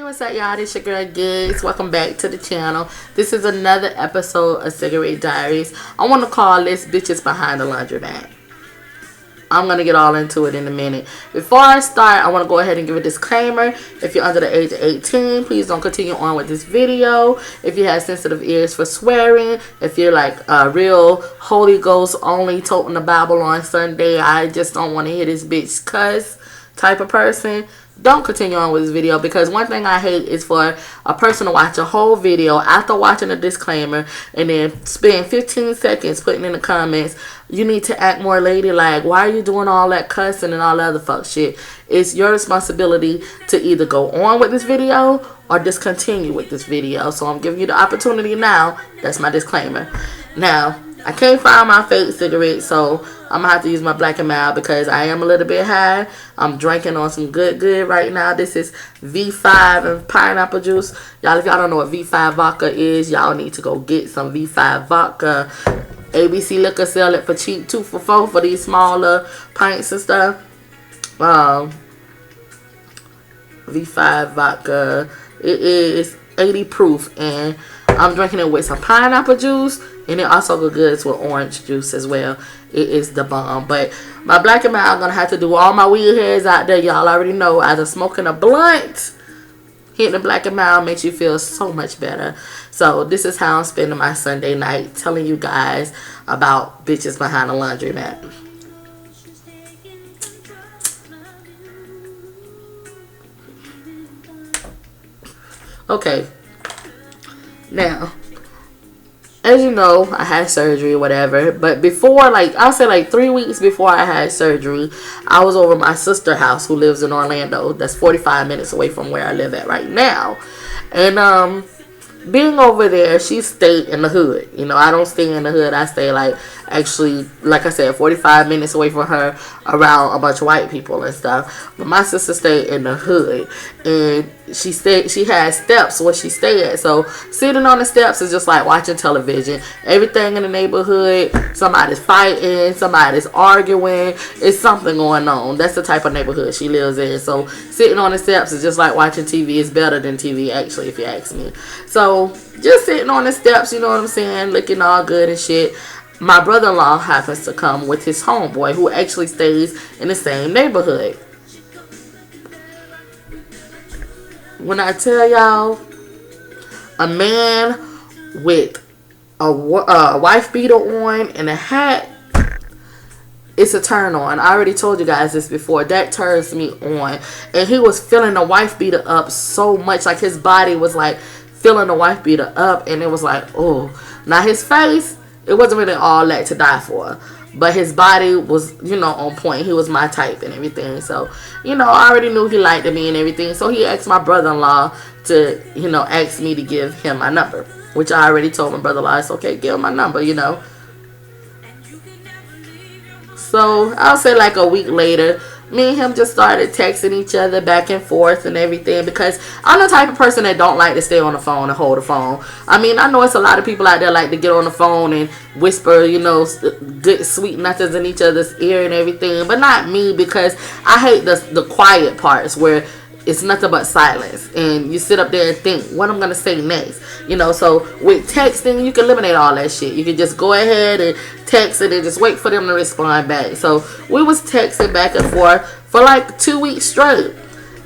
what's up, y'all? This your girl Gigs. Welcome back to the channel. This is another episode of Cigarette Diaries. I want to call this Bitches Behind the Laundramat. I'm going to get all into it in a minute. Before I start, I want to go ahead and give a disclaimer. If you're under the age of 18, please don't continue on with this video. If you have sensitive ears for swearing, if you're like a real Holy Ghost only toting the Bible on Sunday, I just don't want to hear this bitch cuss type of person, don't continue on with this video, because one thing I hate is for a person to watch a whole video after watching a disclaimer and then spend 15 seconds putting in the comments, you need to act more ladylike. Why are you doing all that cussing and all that other fuck shit? It's your responsibility to either go on with this video or discontinue with this video. So I'm giving you the opportunity now. That's my disclaimer. Now, I can't find my fake cigarette, so I'm going to have to use my Black and Mild because I am a little bit high. I'm drinking on some good right now. This is V5 and pineapple juice. Y'all, if y'all don't know what V5 vodka is, y'all need to go get some V5 vodka. ABC Liquor sell it for cheap, 2 for $4 for these smaller pints and stuff. V5 vodka. It is 80 proof, and I'm drinking it with some pineapple juice, and it also goes good with orange juice as well. It is the bomb. But my Black and Mild, I'm going to have to do all my weed heads out there. Y'all already know, either smoking a blunt, hitting the Black and Mild makes you feel so much better. So this is how I'm spending my Sunday night, telling you guys about bitches behind the laundromat. Okay. Now, as you know, I had surgery or whatever, but before, like, I'll say like 3 weeks before I had surgery, I was over my sister's house who lives in Orlando. That's 45 minutes away from where I live at right now. And, being over there, she stayed in the hood. You know, I don't stay in the hood. I stay, like, actually, like I said, 45 minutes away from her, around a bunch of white people and stuff. But my sister stayed in the hood, and she had steps where she stayed at. So sitting on the steps is just like watching television. Everything in the neighborhood, somebody's fighting, somebody's arguing, it's something going on. That's the type of neighborhood she lives in. So sitting on the steps is just like watching TV. It's better than TV, actually, if you ask me. So just sitting on the steps, you know what I'm saying, looking all good and shit. My brother-in-law happens to come with his homeboy, who actually stays in the same neighborhood. When I tell y'all, a man with a wife beater on and a hat, it's a turn on. I already told you guys this before. That turns me on. And he was filling the wife beater up so much. Like, his body was like filling the wife beater up, and it was like, oh. Now his face, it wasn't really all that to die for, but his body was, you know, on point. He was my type and everything. So, you know, I already knew he liked me and everything. So he asked my brother-in-law to, you know, ask me to give him my number, which I already told my brother-in-law, it's okay, give him my number, you know. So I'll say like a week later, me and him just started texting each other back and forth and everything, because I'm the type of person that don't like to stay on the phone and hold the phone. I mean, I know it's a lot of people out there like to get on the phone and whisper, you know, good sweet nothings in each other's ear and everything, but not me, because I hate the quiet parts where it's nothing but silence and you sit up there and think what I'm gonna say next, you know. So with texting, you can eliminate all that shit. You can just go ahead and text and then just wait for them to respond back. So we was texting back and forth for like 2 weeks straight.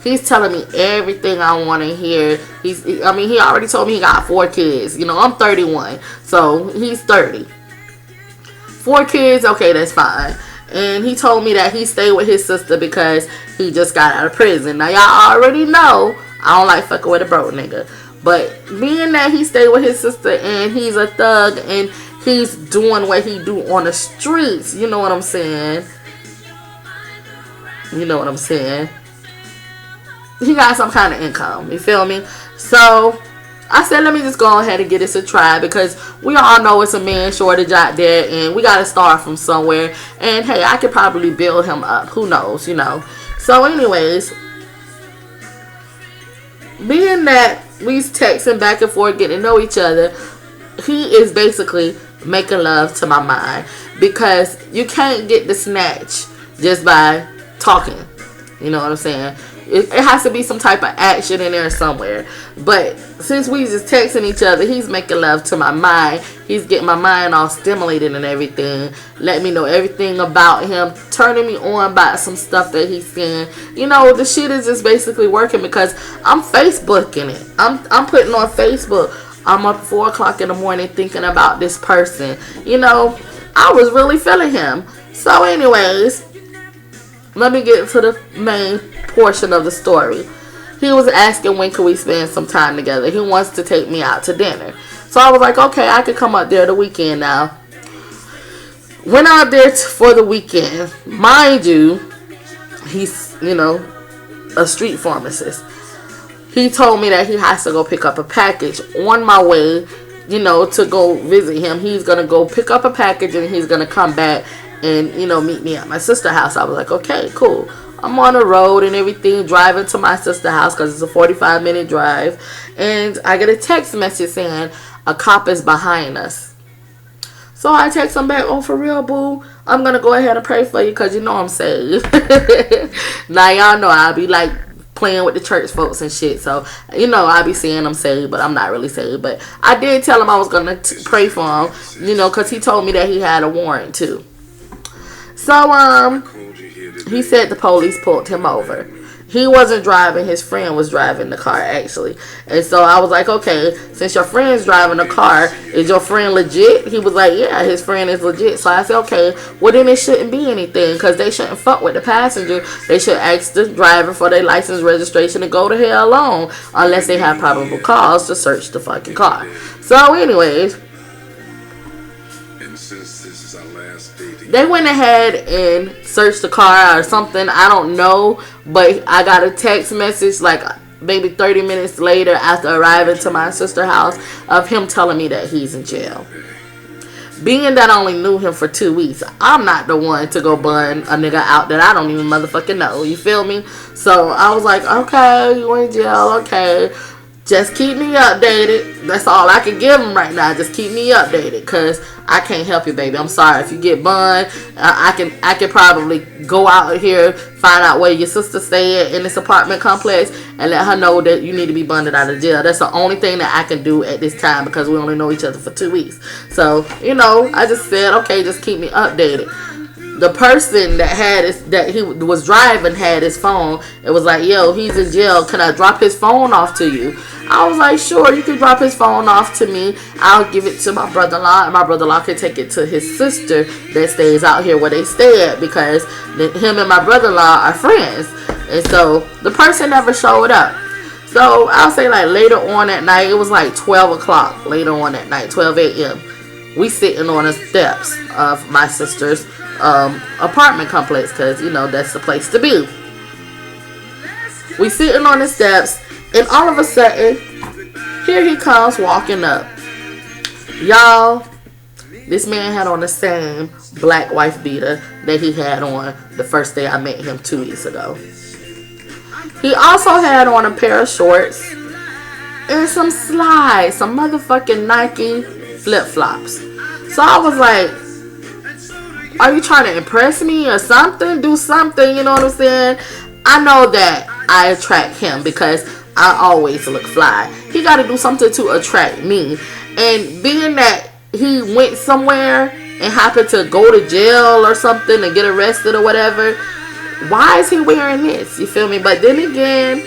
He's telling me everything I want to hear. He already told me he got 4 kids. You know, I'm 31, so he's 30. 4 kids, okay, that's fine. And he told me that he stayed with his sister because he just got out of prison. Now, y'all already know I don't like fucking with a broke nigga. But being that he stayed with his sister and he's a thug and he's doing what he do on the streets, you know what I'm saying? You know what I'm saying? He got some kind of income. You feel me? So I said, let me just go ahead and get this a try, because we all know it's a man shortage out there and we got to start from somewhere. And hey, I could probably build him up. Who knows, you know. So anyways, being that we's texting back and forth, getting to know each other, he is basically making love to my mind, because you can't get the snatch just by talking. You know what I'm saying? It has to be some type of action in there somewhere. But since we just texting each other, he's making love to my mind. He's getting my mind all stimulated and everything. Let me know everything about him. Turning me on about some stuff that he's saying. You know, the shit is just basically working because I'm Facebooking it. I'm putting on Facebook. I'm up 4 o'clock in the morning thinking about this person. You know, I was really feeling him. So anyways, let me get to the main portion of the story. He was asking when could we spend some time together. He wants to take me out to dinner. So I was like, okay, I could come up there the weekend now. Went out there for the weekend. Mind you, he's, you know, a street pharmacist. He told me that he has to go pick up a package. On my way, you know, to go visit him, he's going to go pick up a package and he's going to come back and, you know, meet me at my sister's house. I was like, okay, cool. I'm on the road and everything, driving to my sister's house because it's a 45-minute drive. And I get a text message saying a cop is behind us. So I text him back, oh, for real, boo? I'm going to go ahead and pray for you because you know I'm saved. Now, y'all know I'll be like playing with the church folks and shit. So, you know, I be saying I'm saved, but I'm not really saved. But I did tell him I was going to pray for him, you know, because he told me that he had a warrant too. So, he said the police pulled him over. He wasn't driving. His friend was driving the car, actually. And so I was like, okay, since your friend's driving the car, is your friend legit? He was like, yeah, his friend is legit. So I said, okay, well, then it shouldn't be anything because they shouldn't fuck with the passenger. They should ask the driver for their license registration and go to hell alone unless they have probable cause to search the fucking car. So anyways, they went ahead and searched the car or something. I don't know. But I got a text message like maybe 30 minutes later after arriving to my sister's house of him telling me that he's in jail. Being that I only knew him for 2 weeks, I'm not the one to go bun a nigga out that I don't even motherfucking know. You feel me? So I was like, okay, you in jail, okay. Just keep me updated. That's all I can give him right now. Just keep me updated, cause I can't help you, baby. I'm sorry if you get bunned. I can probably go out here, find out where your sister stay in this apartment complex, and let her know that you need to be bunded out of jail. That's the only thing that I can do at this time because we only know each other for 2 weeks. So you know, I just said, okay, just keep me updated. The person that he was driving had his phone. It was like, yo, he's in jail. Can I drop his phone off to you? I was like, sure, you can drop his phone off to me. I'll give it to my brother-in-law, and my brother-in-law can take it to his sister that stays out here where they stay at because him and my brother-in-law are friends. And so the person never showed up. So I'll say like later on at night, it was like 12 o'clock later on at night, 12 a.m. We sitting on the steps of my sister's apartment complex because, you know, that's the place to be. We sitting on the steps and all of a sudden here he comes walking up. Y'all, this man had on the same black wife beater that he had on the first day I met him 2 weeks ago. He also had on a pair of shorts and some slides, some motherfucking Nike flip-flops. So I was like, are you trying to impress me or something? Do something, you know what I'm saying? I know that I attract him because I always look fly. He got to do something to attract me. And being that he went somewhere and happened to go to jail or something and get arrested or whatever, why is he wearing this? You feel me? But then again,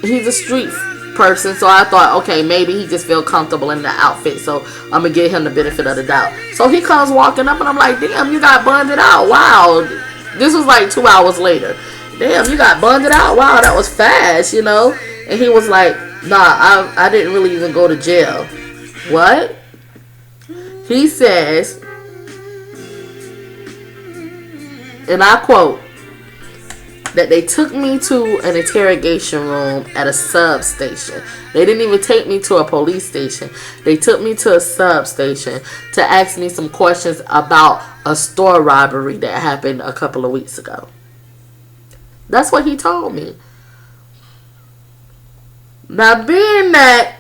he's a street person, so I thought, okay, maybe he just feel comfortable in the outfit, so I'm gonna give him the benefit of the doubt. So he comes walking up and I'm like, damn, you got bunded out. Wow. This was like 2 hours later. Damn, you got bunded out. Wow, that was fast, you know. And he was like, nah, I didn't really even go to jail. What? He says, and I quote, that they took me to an interrogation room at a substation. They didn't even take me to a police station. They took me to a substation to ask me some questions about a store robbery that happened a couple of weeks ago. That's what he told me. Now, being that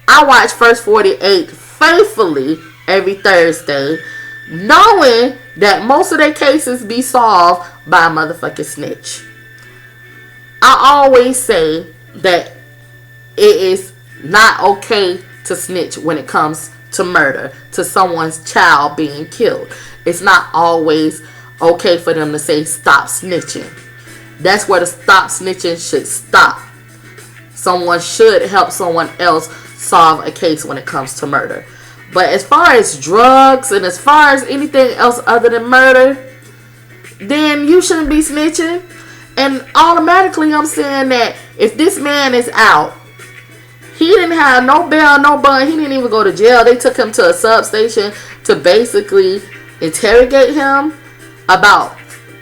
I watch First 48 faithfully every Thursday, knowing that most of their cases be solved by a motherfucking snitch. I always say that it is not okay to snitch when it comes to murder, to someone's child being killed. It's not always okay for them to say stop snitching. That's where the stop snitching should stop. Someone should help someone else solve a case when it comes to murder. But as far as drugs and as far as anything else other than murder, then you shouldn't be snitching. And automatically I'm saying that if this man is out, he didn't have no bail, no bond. He didn't even go to jail. They took him to a substation to basically interrogate him about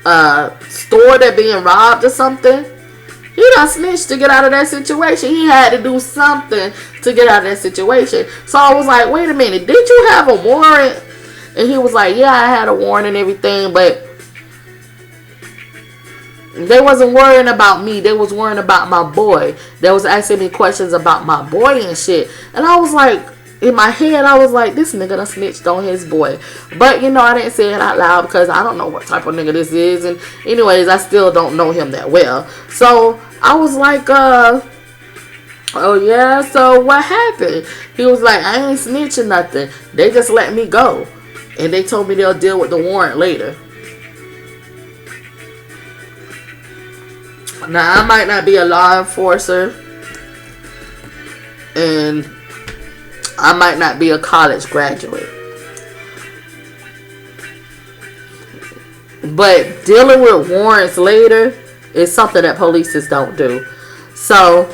a store that being robbed or something. He done snitched to get out of that situation. He had to do something to get out of that situation. So I was like, wait a minute, did you have a warrant? And he was like, yeah, I had a warrant and everything, but they wasn't worrying about me. They was worrying about my boy. They was asking me questions about my boy and shit. And I was like, in my head, I was like, this nigga done snitched on his boy. But, you know, I didn't say it out loud because I don't know what type of nigga this is. And anyways, I still don't know him that well. So I was like, oh yeah, so what happened? He was like, I ain't snitching nothing. They just let me go. And they told me they'll deal with the warrant later. Now, I might not be a law enforcer. And I might not be a college graduate. But dealing with warrants later is something that police don't do. So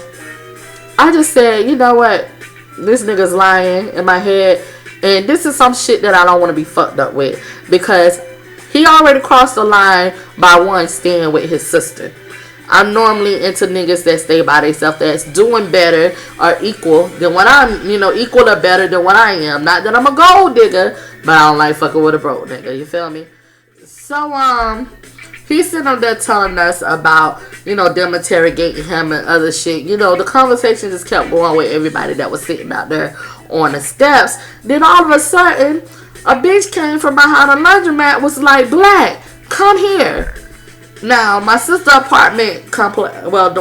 I just said, you know what? This nigga's lying in my head. And this is some shit that I don't want to be fucked up with. Because he already crossed the line by one staying with his sister. I'm normally into niggas that stay by themselves, that's doing better or equal than what I'm, equal or better than what I am. Not that I'm a gold digger, but I don't like fucking with a broke nigga. You feel me? So, he's sitting up there telling us about, them interrogating him and other shit. The conversation just kept going with everybody that was sitting out there on the steps. Then all of a sudden, a bitch came from behind a laundromat, was like, Black, come here. Now, my sister's apartment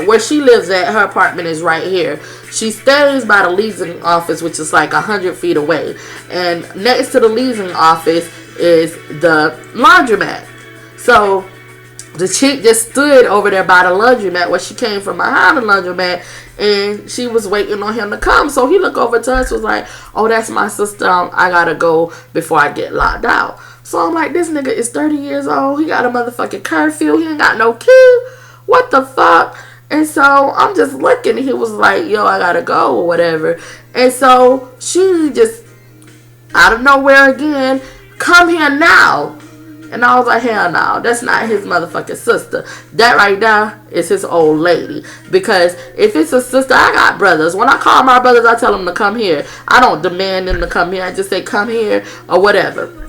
where she lives at, her apartment is right here. She stays by the leasing office, which is like 100 feet away. And next to the leasing office is the laundromat. So, the chick just stood over there by the laundromat where she came from behind the laundromat. And she was waiting on him to come. So, he looked over to us, was like, oh, that's my sister. I gotta go before I get locked out. So I'm like, this nigga is 30 years old. He got a motherfucking curfew. He ain't got no key. What the fuck? And so I'm just looking. He was like, yo, I gotta go or whatever. And so she just, out of nowhere again, come here now. And I was like, hell no. That's not his motherfucking sister. That right there is his old lady. Because if it's a sister, I got brothers. When I call my brothers, I tell them to come here. I don't demand them to come here. I just say, come here or whatever.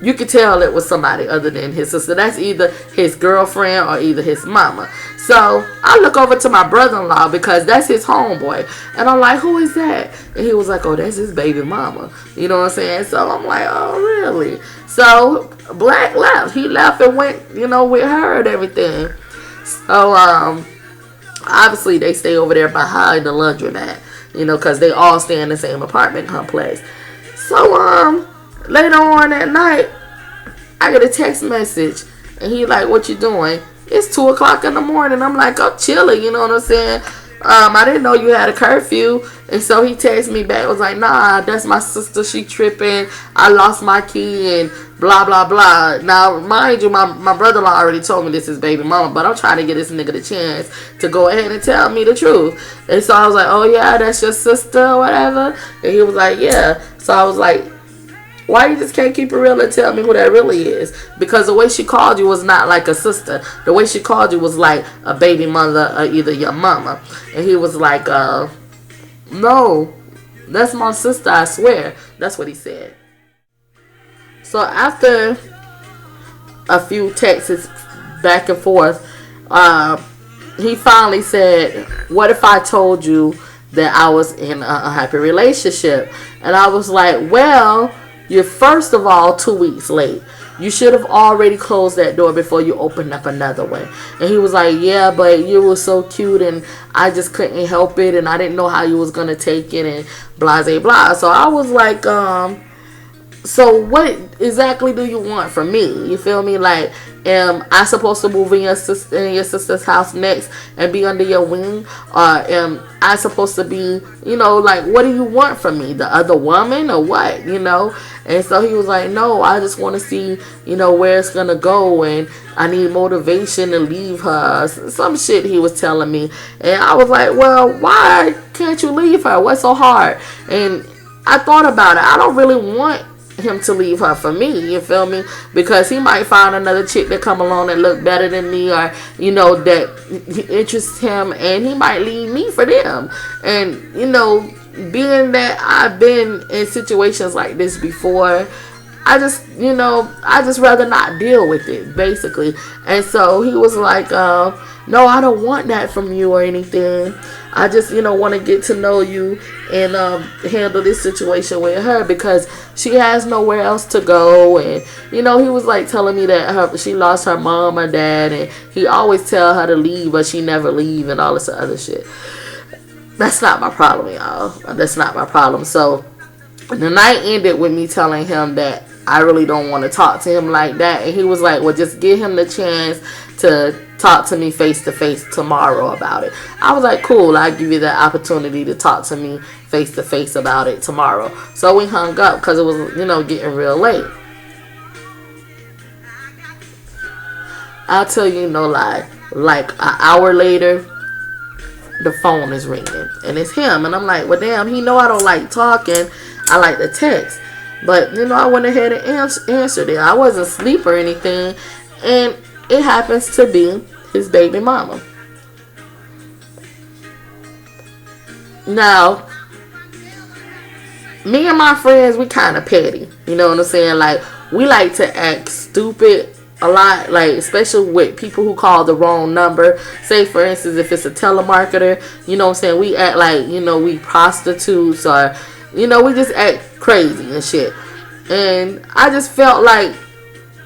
You could tell it was somebody other than his sister. That's either his girlfriend or either his mama. So I look over to my brother-in-law because that's his homeboy. And I'm like, who is that? And he was like, oh, that's his baby mama. You know what I'm saying? So I'm like, oh, really? So Black left. He left and went, with her and everything. So obviously they stay over there behind the laundromat, because they all stay in the same apartment complex. So later on that night, I get a text message, and he like, what you doing? It's 2 o'clock in the morning. I'm like, I'm chilling, you know what I'm saying? I didn't know you had a curfew. And so he texted me back, was like, nah, that's my sister, she tripping, I lost my key, and blah, blah, blah. Now, mind you, my brother-in-law already told me this is baby mama, but I'm trying to get this nigga the chance to go ahead and tell me the truth. And so I was like, oh yeah, that's your sister or whatever? And he was like, yeah. So I was like, why you just can't keep it real and tell me who that really is? Because the way she called you was not like a sister. The way she called you was like a baby mother or either your mama. And he was like, no, that's my sister, I swear. That's what he said. So after a few texts back and forth, he finally said, what if I told you that I was in a happy relationship? And I was like, well, you're first of all 2 weeks late. You should have already closed that door before you opened up another one. And he was like, yeah, but you were so cute and I just couldn't help it and I didn't know how you was going to take it and blah, blah, blah. So I was like, so what exactly do you want from me? You feel me? Like, am I supposed to move in your sister's house next and be under your wing? Or am I supposed to be, you know, like, what do you want from me? The other woman or what, you know? And so he was like, no, I just want to see, you know, where it's going to go. And I need motivation to leave her. Some shit he was telling me. And I was like, well, why can't you leave her? What's so hard? And I thought about it. I don't really want him to leave her for me, you feel me? Because he might find another chick that come along that look better than me, or you know, that interests him, and he might leave me for them. And you know, being that I've been in situations like this before, I just rather not deal with it, basically. And so he was like, no, I don't want that from you or anything. I just, want to get to know you and handle this situation with her because she has nowhere else to go. And, he was like telling me that she lost her mom or dad, and he always tell her to leave, but she never leave and all this other shit. That's not my problem, y'all. That's not my problem. So the night ended with me telling him that I really don't want to talk to him like that. And he was like, well, just give him the chance to talk to me face to face tomorrow about it. I was like, cool, I'll give you the opportunity to talk to me face to face about it tomorrow. So we hung up because it was, getting real late. I'll tell you no lie. Like an hour later, the phone is ringing. And it's him. And I'm like, well, damn, he know I don't like talking. I like to text. But, I went ahead and answered it. I wasn't asleep or anything. And it happens to be his baby mama. Now, me and my friends, we kind of petty. You know what I'm saying? Like, we like to act stupid a lot. Like, especially with people who call the wrong number. Say, for instance, if it's a telemarketer, you know what I'm saying? We act like, we prostitutes or, we just act crazy and shit. And I just felt like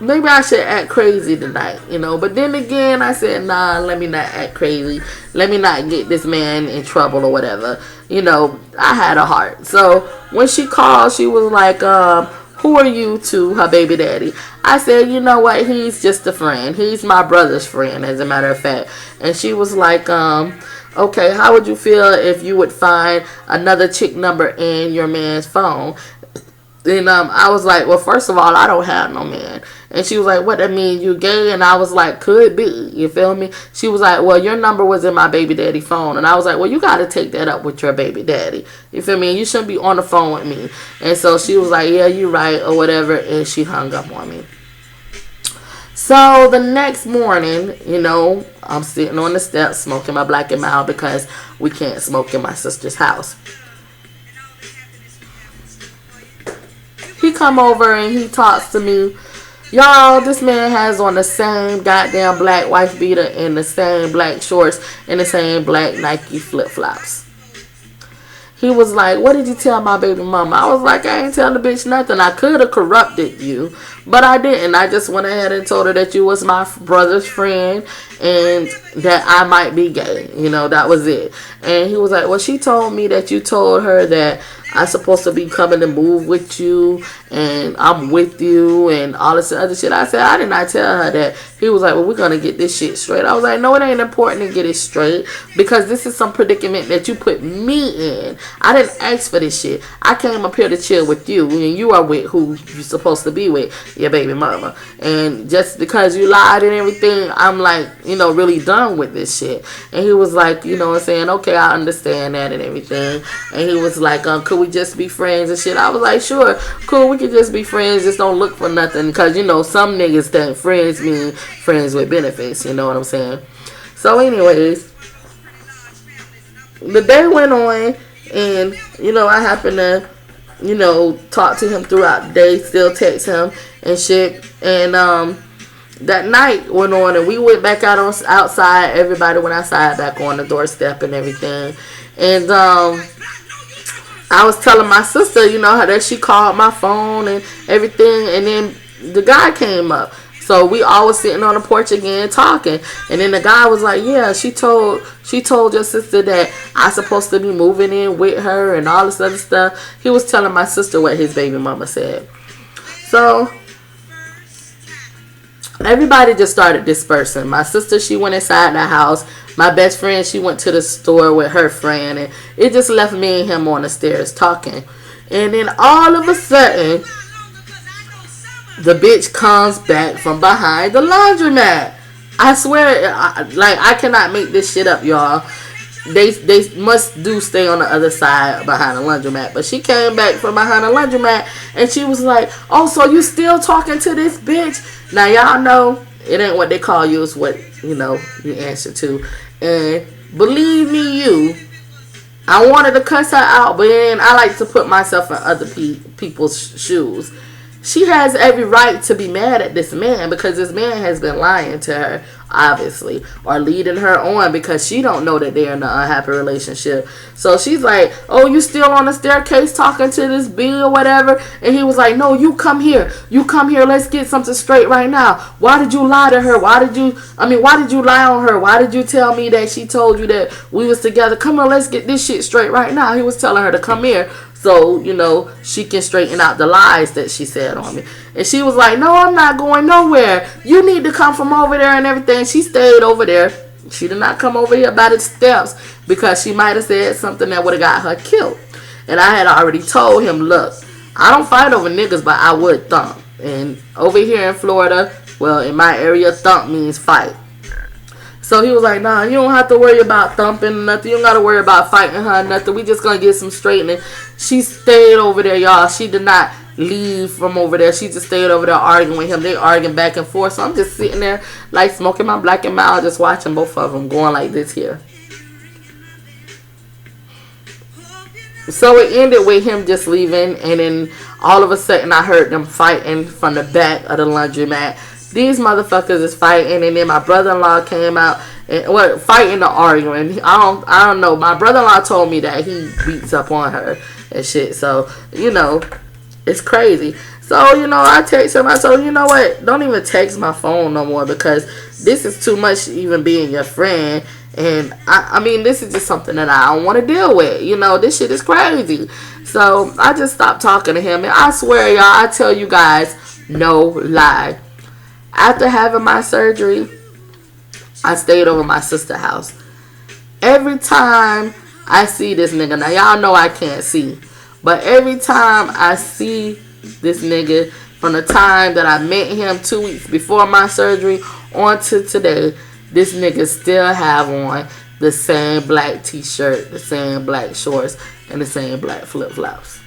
maybe I should act crazy tonight, But then again, I said, nah, let me not act crazy. Let me not get this man in trouble or whatever. I had a heart. So when she called, she was like, who are you to her baby daddy? I said, you know what? He's just a friend. He's my brother's friend, as a matter of fact. And she was like, okay, how would you feel if you would find another chick number in your man's phone? And I was like, well, first of all, I don't have no man. And she was like, what, that mean you gay? And I was like, could be. You feel me? She was like, well, your number was in my baby daddy phone. And I was like, well, you got to take that up with your baby daddy. You feel me? You shouldn't be on the phone with me. And so she was like, yeah, you're right, or whatever. And she hung up on me. So the next morning, I'm sitting on the steps smoking my Black and Mild because we can't smoke in my sister's house. He come over and he talks to me. Y'all, this man has on the same goddamn black wife beater and the same black shorts and the same black Nike flip-flops. He was like, what did you tell my baby mama? I was like, I ain't tell the bitch nothing. I could have corrupted you, but I didn't. I just went ahead and told her that you was my brother's friend and that I might be gay. That was it. And he was like, well, she told me that you told her that I'm supposed to be coming to move with you and I'm with you and all this other shit. I said, I did not tell her that. He was like, well, we're going to get this shit straight. I was like, no, it ain't important to get it straight because this is some predicament that you put me in. I didn't ask for this shit. I came up here to chill with you and you are with who you're supposed to be with, your baby mama. And just because you lied and everything, I'm like, really done with this shit. And he was like, saying, okay, I understand that and everything. And he was like, could we just be friends and shit? I was like, sure, cool, we could just be friends, just don't look for nothing, because some niggas think friends mean friends with benefits, you know what I'm saying? So anyways, the day went on, and I happened to talk to him throughout the day, still text him and shit. And that night went on, and we went back outside. Everybody went outside, back on the doorstep and everything. And I was telling my sister, that she called my phone and everything. And then the guy came up. So we all was sitting on the porch again talking, and then the guy was like, "Yeah, she told your sister that I supposed to be moving in with her and all this other stuff." He was telling my sister what his baby mama said. So everybody just started dispersing. My sister, she went inside the house. My best friend, she went to the store with her friend, and it just left me and him on the stairs talking. And then all of a sudden, the bitch comes back from behind the laundromat. I swear, I cannot make this shit up, y'all. They must do stay on the other side behind the laundromat. But she came back from behind the laundromat, and she was like, "Oh, so you still talking to this bitch?" Now, y'all know, it ain't what they call you, it's what, you answer to. And believe me, I wanted to cuss her out, but then I like to put myself in other people's shoes. She has every right to be mad at this man because this man has been lying to her, obviously, or leading her on because she don't know that they're in an unhappy relationship. So she's like, "Oh, you still on the staircase talking to this B or whatever?" And he was like, "No, you come here. You come here. Let's get something straight right now. Why did you lie to her? Why did you lie on her? Why did you tell me that she told you that we was together? Come on, let's get this shit straight right now." He was telling her to come here. So, she can straighten out the lies that she said on me. And she was like, "No, I'm not going nowhere. You need to come from over there and everything." She stayed over there. She did not come over here by the steps because she might have said something that would have got her killed. And I had already told him, "Look, I don't fight over niggas, but I would thump." And over here in Florida, well, in my area, thump means fight. So he was like, "Nah, you don't have to worry about thumping or nothing. You don't got to worry about fighting her or nothing. We just going to get some straightening." She stayed over there, y'all. She did not leave from over there. She just stayed over there arguing with him. They arguing back and forth. So I'm just sitting there like smoking my black and mild, just watching both of them going like this here. So it ended with him just leaving. And then all of a sudden I heard them fighting from the back of the laundromat. These motherfuckers is fighting, and then my brother-in-law came out and fighting or arguing. I don't know. My brother-in-law told me that he beats up on her and shit. So it's crazy. So I text him. I told him, "You know what? Don't even text my phone no more because this is too much. Even being your friend, and I mean, this is just something that I don't want to deal with. This shit is crazy." So I just stopped talking to him, and I swear, y'all, I tell you guys, no lie. After having my surgery, I stayed over my sister's house. Every time I see this nigga, now y'all know I can't see, but every time I see this nigga, from the time that I met him 2 weeks before my surgery on to today, this nigga still have on the same black t-shirt, the same black shorts, and the same black flip-flops.